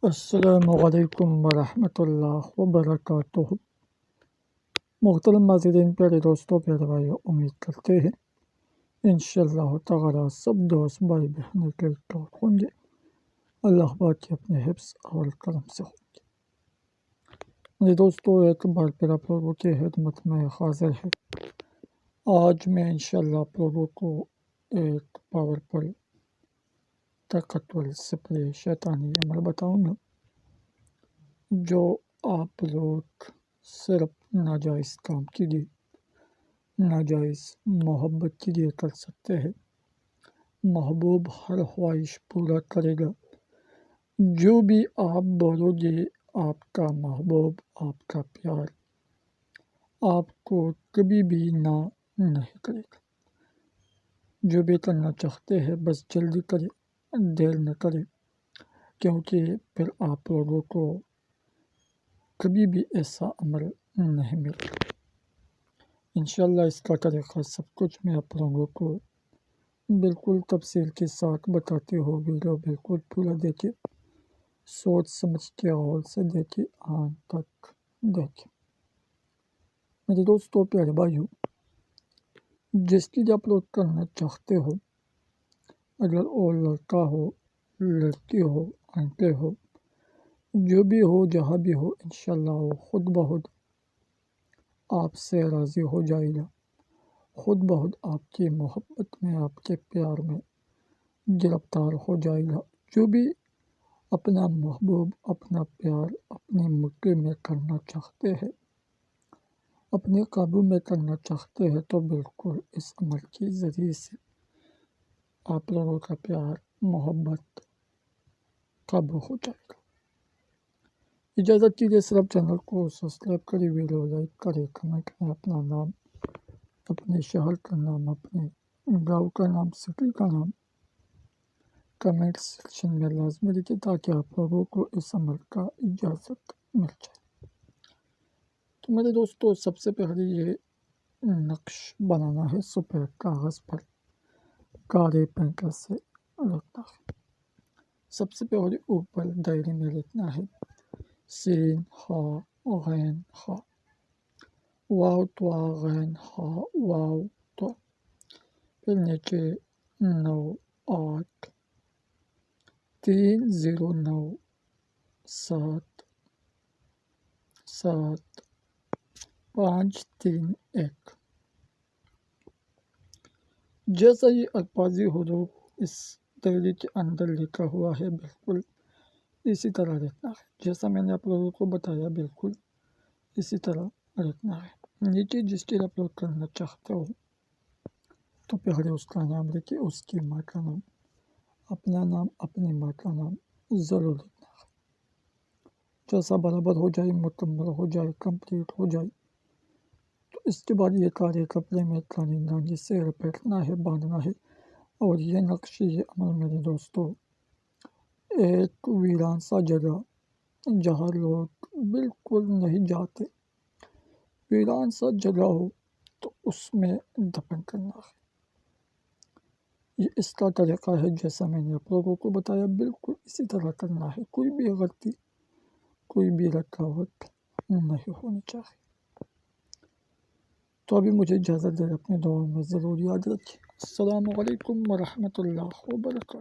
السلام علیکم ورحمۃ اللہ وبرکاتہ۔ محترم ناظرین، پیارے دوستوں، پیارے بھائیوں، امید کرتے ہیں انشاءاللہ تعالی سب دوست بھائی بہنیں ٹھیک ٹھاک ہوں گے، اللہ پاک کے اپنے حفظ اور کرم سے ہوں گے۔ میرے دوستوں، ایک بار پھر آپ لوگوں کی خدمت میں حاضر ہے۔ آج میں انشاءاللہ آپ لوگوں کو ایک پاورفل طاقتور سپرے شیطانی عمل بتاؤں گا جو آپ لوگ صرف ناجائز کام کے لیے، ناجائز محبت کے لیے کر سکتے ہیں۔ محبوب ہر خواہش پورا کرے گا۔ جو بھی آپ بولو گے، آپ کا محبوب، آپ کا پیار آپ کو کبھی بھی نہ نہیں کرے گا۔ جو بھی کرنا چاہتے ہیں بس جلدی کرے، دیر نہ کرے، کیونکہ پھر آپ لوگوں کو کبھی بھی ایسا عمل نہیں ملے۔ انشاءاللہ اس کا طریقہ سب کچھ میں آپ لوگوں کو بالکل تفصیل کے ساتھ بتاتے ہو، ویڈیو بالکل پورا دیکھیں، سوچ سمجھ کے غور سے دیکھیں، آن تک دیکھیں۔ میرے دوستوں، پیارے بھائیوں، جس کی آپ لوگ کرنا چاہتے ہو، اگر وہ لڑکا ہو، لڑکی ہو، انکل ہو، جو بھی ہو، جہاں بھی ہو، انشاءاللہ وہ خود بخود آپ سے راضی ہو جائے گا، خود بخود آپ کی محبت میں، آپ کے پیار میں گرفتار ہو جائے گا۔ جو بھی اپنا محبوب، اپنا پیار اپنے مٹھی میں کرنا چاہتے ہیں، اپنے قابو میں کرنا چاہتے ہیں، تو بالکل اس عمل کے ذریعے سے آپ لوگوں کا پیار، محبت قابو ہو جائے گا۔ اجازت کیجیے، صرف چینل کو سبسکرائب کرے، ویڈیو لائک کرے، کمنٹ میں اپنا نام، اپنے شہر کا نام، اپنے گاؤں کا نام، سٹی کا نام کمنٹ سیکشن میں لازمی لکھیں، تاکہ آپ لوگوں کو اس عمل کا اجازت مل جائے۔ تو میرے دوستوں، سب سے پہلے یہ نقش بنانا ہے سفید کاغذ پر، کالے پینسل سے لکھنا ہے۔ سب سے پہلے اوپر دائرے میں لکھنا ہے سین ہا غین ہا، واو توا غین ہا واو توا، پھر نیچے 9 8 3 0 9 7 7 5 3 1۔ جیسا یہ الفاظی حروف اس دائرے کے اندر لکھا ہوا ہے، بالکل اسی طرح لکھنا ہے۔ جیسا میں نے آپ لوگوں کو بتایا، بالکل اسی طرح لکھنا ہے۔ نیچے جس کی آپ لوگ کرنا چاہتے ہو، تو پہلے اس کا نام لکھیں، اس کی ماں کا نام، اپنا نام، اپنی ماں کا نام ضرور لکھنا ہے۔ جیسا برابر ہو جائے، مکمل ہو جائے، کمپلیٹ ہو جائے، تو اس کے بعد یہ کالے کپڑے میں کانی دانی سے لپیٹنا ہے، باندھنا ہے۔ اور یہ نقش، یہ عمل میرے دوستوں، ایک ویران سا جگہ جہاں لوگ بالکل نہیں جاتے، ویران سا جگہ ہو تو اس میں دفن کرنا ہے۔ یہ اس کا طریقہ ہے، جیسا میں نے آپ لوگوں کو بتایا، بالکل اسی طرح کرنا ہے۔ کوئی بھی غلطی، کوئی بھی رکاوٹ نہیں ہونی چاہیے۔ تو ابھی مجھے اجازت دے، اپنے دعاؤں میں ضرور یاد رکھیں۔ السلام علیکم ورحمۃ اللہ وبرکاتہ۔